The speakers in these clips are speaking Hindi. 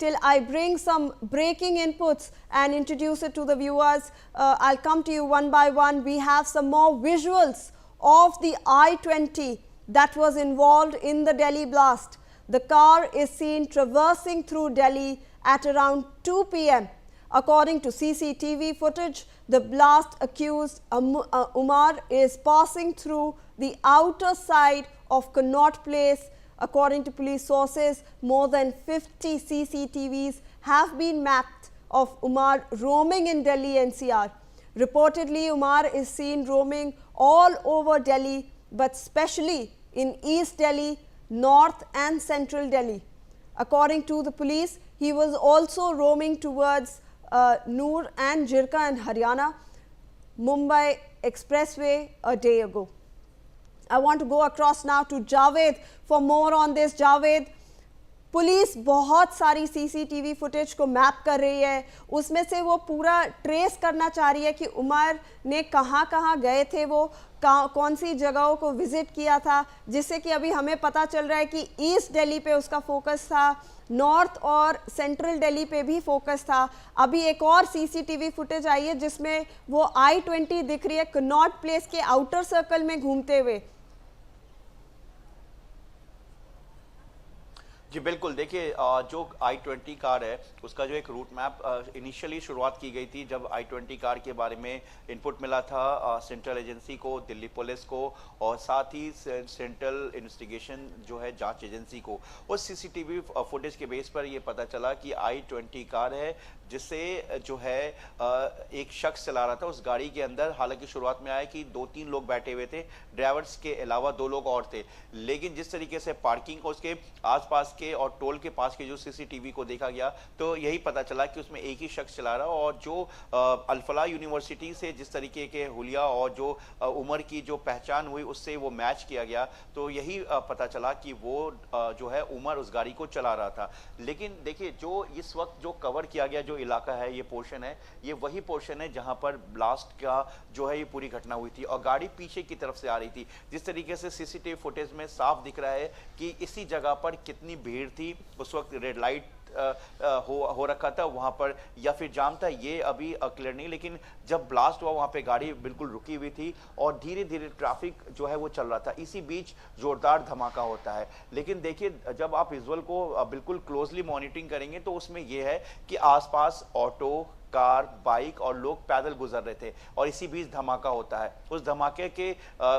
Till I bring some breaking inputs and introduce it to the viewers, I'll come to you one by one. We have some more visuals of the I-20 that was involved in the Delhi blast. The car is seen traversing through Delhi at around 2 p.m. According to CCTV footage, the blast accused Umar is passing through the outer side of Connaught Place. According to police sources, more than 50 CCTVs have been mapped of Umar roaming in Delhi NCR. Reportedly, Umar is seen roaming all over Delhi, but especially in East Delhi, North and Central Delhi. According to the police, he was also roaming towards Noor and Jirka in Haryana, Mumbai Expressway a day ago. I want to go across now to Javed for more on this. Javed, police बहुत सारी सीसीटीवी फुटेज को मैप कर रही है, उसमें से वो पूरा ट्रेस करना चाह रही है कि उमर ने कहाँ गए थे, वो कौन सी जगहों को विजिट किया था, जिससे कि अभी हमें पता चल रहा है कि ईस्ट दिल्ली पे उसका फोकस था, नॉर्थ और सेंट्रल दिल्ली पे भी फोकस था. अभी एक और सीसीटीवी फुटेज आई है जिसमें वो I-20 दिख रही है कनॉट प्लेस के आउटर सर्कल में घूमते हुए. जी बिल्कुल, देखिए जो I-20 कार है उसका जो एक रूट मैप इनिशियली शुरुआत की गई थी जब I-20 कार के बारे में इनपुट मिला था सेंट्रल एजेंसी को, दिल्ली पुलिस को और साथ ही सेंट्रल इन्वेस्टिगेशन जो है जांच एजेंसी को. उस सीसीटीवी फुटेज के बेस पर ये पता चला कि I-20 कार है जिससे जो है एक शख्स चला रहा था. उस गाड़ी के अंदर हालांकि शुरुआत में आया कि 2-3 लोग बैठे हुए थे, ड्राइवर्स के अलावा 2 लोग और थे, लेकिन जिस तरीके से पार्किंग को उसके आसपास के और टोल के पास के जो सीसीटीवी को देखा गया तो यही पता चला कि उसमें एक ही शख्स चला रहा. और जो अल-फलाह यूनिवर्सिटी से जिस तरीके के हुलिया और जो उमर की जो पहचान हुई उससे वो मैच किया गया तो यही पता चला कि वो जो है उमर उस गाड़ी को चला रहा था. लेकिन देखिए जो इस वक्त जो कवर किया गया जो इलाका है, ये पोर्शन है, ये वही पोर्शन है जहां पर ब्लास्ट का जो है ये पूरी घटना हुई थी और गाड़ी पीछे की तरफ से आ रही थी. जिस तरीके से सीसीटीवी फुटेज में साफ दिख रहा है कि इसी जगह पर कितनी भीड़ थी उस वक्त, रेड लाइट हो रखा था वहां पर या फिर जाम था ये अभी क्लियर नहीं, लेकिन जब ब्लास्ट हुआ वहां पे गाड़ी बिल्कुल रुकी हुई थी और धीरे धीरे ट्रैफिक जो है वो चल रहा था. इसी बीच जोरदार धमाका होता है. लेकिन देखिए जब आप विजुअल को बिल्कुल क्लोजली मॉनिटरिंग करेंगे तो उसमें यह है कि आसपास ऑटो, कार, बाइक और लोग पैदल गुजर रहे थे और इसी बीच धमाका होता है. उस धमाके के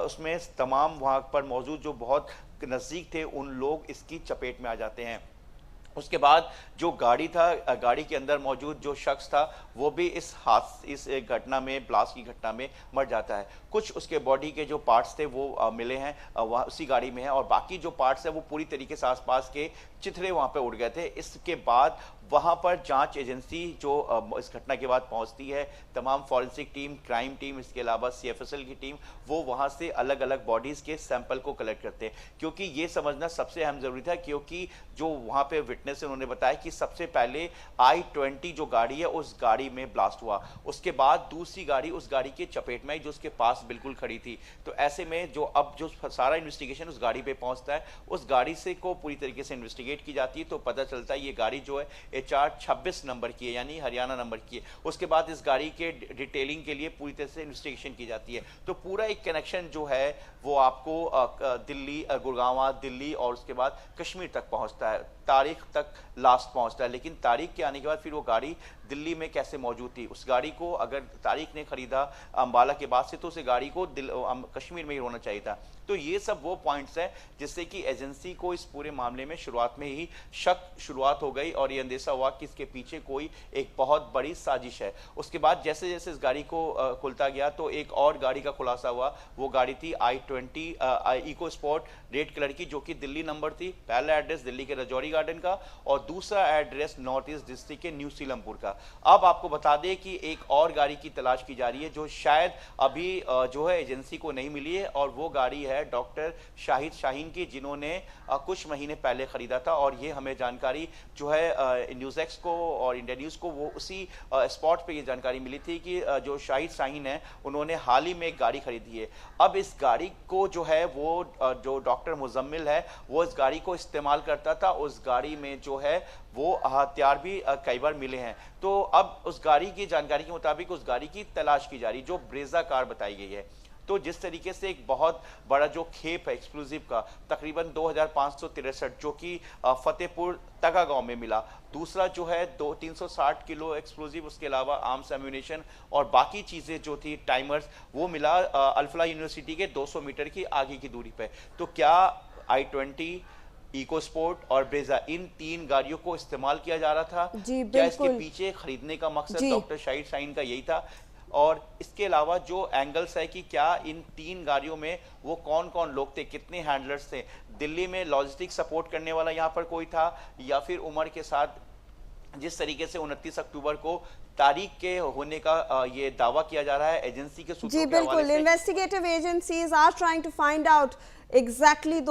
उसमें तमाम वहां पर मौजूद जो बहुत नजदीक थे उन लोग इसकी चपेट में आ जाते हैं. उसके बाद जो गाड़ी था, गाड़ी के अंदर मौजूद जो शख्स था वो भी इस घटना में, ब्लास्ट की घटना में मर जाता है. कुछ उसके बॉडी के जो पार्ट्स थे वो मिले हैं वहाँ उसी गाड़ी में है और बाकी जो पार्ट्स है वो पूरी तरीके से आसपास के चिथड़े वहाँ पे उड़ गए थे. इसके बाद वहाँ पर जांच एजेंसी जो इस घटना के बाद पहुँचती है, तमाम फॉरेंसिक टीम, क्राइम टीम, इसके अलावा CFSL की टीम, वो वहाँ से अलग अलग बॉडीज़ के सैंपल को कलेक्ट करते हैं. क्योंकि ये समझना सबसे अहम ज़रूरी था क्योंकि जो वहाँ पे विटनेस उन्होंने बताया कि सबसे पहले I-20 जो गाड़ी है उस गाड़ी में ब्लास्ट हुआ, उसके बाद दूसरी गाड़ी उस गाड़ी के चपेट में आई जो उसके पास बिल्कुल खड़ी थी. तो ऐसे में जो अब जो सारा इन्वेस्टिगेशन उस गाड़ी पे पहुंचता है, उस गाड़ी से को पूरी तरीके से इन्वेस्टिगेट की जाती है तो पता चलता है ये गाड़ी जो है HR26 नंबर की है, यानी हरियाणा नंबर की है. उसके बाद इस गाड़ी के डिटेलिंग के लिए पूरी तरह से इन्वेस्टिगेशन की जाती है. तो पूरा एक कनेक्शन जो है वो आपको दिल्ली, गुड़गांव, दिल्ली और उसके बाद कश्मीर तक पहुंचता है, तारीख तक लास्ट पहुंचता है. लेकिन तारीख के आने के बाद फिर वो गाड़ी दिल्ली में कैसे मौजूद थी, उस गाड़ी को अगर तारीख ने खरीदा अंबाला के बाद से तो उस गाड़ी को कश्मीर में ही होना चाहिए था. तो ये सब वो पॉइंट्स हैं जिससे कि एजेंसी को इस पूरे मामले में शुरुआत में ही शुरुआत हो गई और ये अंदेशा हुआ कि इसके पीछे कोई एक बहुत बड़ी साजिश है. उसके बाद जैसे जैसे इस गाड़ी को खुलता गया तो एक और गाड़ी का खुलासा हुआ. वो गाड़ी थी I-20 eco sport red colour की जो कि दिल्ली नंबर थी. पहला एड्रेस दिल्ली के रजौरी गार्डन का और दूसरा एड्रेस नॉर्थ ईस्ट डिस्ट्रिक्ट के न्यू सीलमपुर का. अब आपको बता दें कि एक और गाड़ी की तलाश की जा रही है जो शायद अभी जो है एजेंसी को नहीं मिली है और वो गाड़ी है डॉक्टर शाहिद शाहीन की जिन्होंने कुछ महीने पहले खरीदा था. और ये हमें जानकारी जो है न्यूज़ एक्स को और इंडिया न्यूज़ को वो उसी स्पॉट पे ये जानकारी मिली थी कि जो शाहिद शाहीन है उन्होंने हाल ही में एक गाड़ी खरीदी है. अब इस गाड़ी को जो है वो जो डॉक्टर मुजम्मिल है वो इस गाड़ी को इस्तेमाल करता था. उस गाड़ी में जो है वो हथियार भी कई बार मिले हैं। तो अब उस गाड़ी की जानकारी के मुताबिक उस गाड़ी की तलाश की जा रही, जो ब्रेजा कार बताई गई है। तो जिस तरीके से एक बहुत बड़ा जो खेप है एक्सप्लोजिव का, तकरीबन 2563 जो कि फतेहपुर तगा गांव में मिला। दूसरा जो है 360 किलो एक्सप्लोजिव, उसके अलावा आर्म्स एम्यूनेशन और बाकी चीज़ें जो थी टाइमर्स, वो मिला अल्फला यूनिवर्सिटी के 200 मीटर की आगे की दूरी पे। तो क्या I-20, इको स्पोर्ट और ब्रेजा, इन 3 गाड़ियों को इस्तेमाल किया जा रहा था? जी क्या इसके बिल्कुल पीछे खरीदने का मकसद जी डॉक्टर शाहिद शाहीन का यही था? और इसके अलावा जो एंगल्स है कि क्या इन 3 गाड़ियों में वो कौन कौन लोग थे, कितने हैंडलर्स थे, दिल्ली में लॉजिस्टिक सपोर्ट करने वाला यहाँ पर कोई था, या फिर उमर के साथ जिस तरीके से 29 अक्टूबर को तारीख के होने का ये दावा किया जा रहा है एजेंसी के जी सूत्रों के हवाले बिल्कुल से। investigative agencies are trying to find out exactly